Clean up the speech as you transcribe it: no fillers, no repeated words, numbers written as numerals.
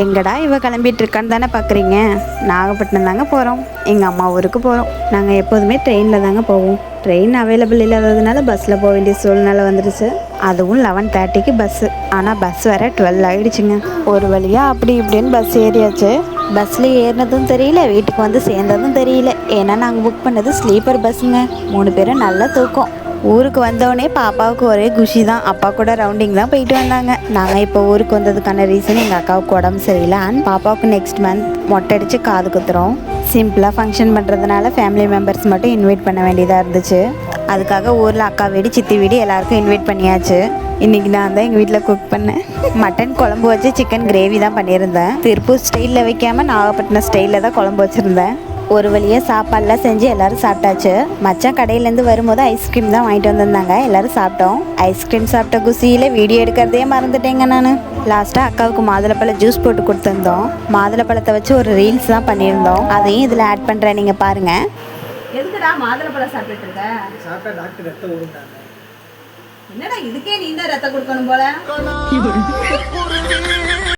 எங்கடா இவ கிளம்பிட்டு இருக்கான்னு தானே பார்க்குறீங்க. நாகப்பட்டினம் தாங்க போகிறோம். எங்கள் அம்மா ஊருக்கு போகிறோம். நாங்கள் எப்போதுமே ட்ரெயினில் தாங்க போவோம். ட்ரெயின் அவைலபிள் இல்லாததுனால பஸ்ஸில் போக வேண்டிய சூழ்நிலை வந்துடுச்சு. அதுவும் 11:30க்கு பஸ்ஸு. ஆனால் பஸ் வர 12 ஆகிடுச்சுங்க. ஒரு வழியாக அப்படி இப்படின்னு பஸ் ஏறியாச்சு. பஸ்ஸில் ஏறினதும் தெரியல, வீட்டுக்கு வந்து சேர்ந்ததும் தெரியல. ஏன்னா நாங்கள் புக் பண்ணது ஸ்லீப்பர் பஸ்ஸுங்க. 3 பேரும் நல்லா தூக்கம். ஊருக்கு வந்தோடனே பாப்பாவுக்கு ஒரே குஷி தான். அப்பா கூட ரவுண்டிங் தான் போயிட்டு வந்தாங்க. நாங்கள் இப்போ ஊருக்கு வந்ததுக்கான ரீசன் எங்கள் அக்காவுக்கு உடம்பு சரியில்லை. அண்ட் பாப்பாவுக்கு நெக்ஸ்ட் மந்த் மொட்டை அடித்து காது குத்துறோம். சிம்பிளாக ஃபங்க்ஷன் பண்ணுறதுனால ஃபேமிலி மெம்பர்ஸ் மட்டும் இன்வைட் பண்ண வேண்டியதாக இருந்துச்சு. அதுக்காக ஊரில் அக்கா வீடு சித்தி வீடு எல்லாருக்கும் இன்வைட் பண்ணியாச்சு. இன்றைக்கி நான் தான் எங்கள் வீட்டில் குக் பண்ணேன். மட்டன் குழம்பு வச்சு சிக்கன் கிரேவி தான் பண்ணியிருந்தேன். திருப்பூர் ஸ்டைலில் வைக்காமல் நாகப்பட்டினம் ஸ்டைலில் தான் குழம்பு வச்சுருந்தேன். ஒரு வழியாக சாப்பாடெலாம் செஞ்சு எல்லோரும் சாப்பிட்டாச்சு. மச்சான் கடையிலேருந்து வரும்போது ஐஸ்கிரீம் தான் வாங்கிட்டு வந்திருந்தாங்க. எல்லோரும் சாப்பிட்டோம். ஐஸ்கிரீம் சாப்பிட்ட குசியில் வீடியோ எடுக்கிறதே மறந்துட்டேங்க நான். லாஸ்ட்டாக அக்காவுக்கு மாதுளப்பழ ஜூஸ் போட்டு கொடுத்துருந்தோம். மாதுளப்பழத்தை வச்சு ஒரு ரீல்ஸ் தான் பண்ணியிருந்தோம். அதையும் இதில் ஆட் பண்ணுறேன், நீங்கள் பாருங்கள். எதுக்குடா மாதுளப்பழம் சாப்பிட்டுட்டு இருக்க? சாப்பிட்டா டாக்டர் ரத்தம் ஊறுனாங்க. என்னடா இதுக்கே நீ தான் ரத்தம் கொடுக்கணும் போல.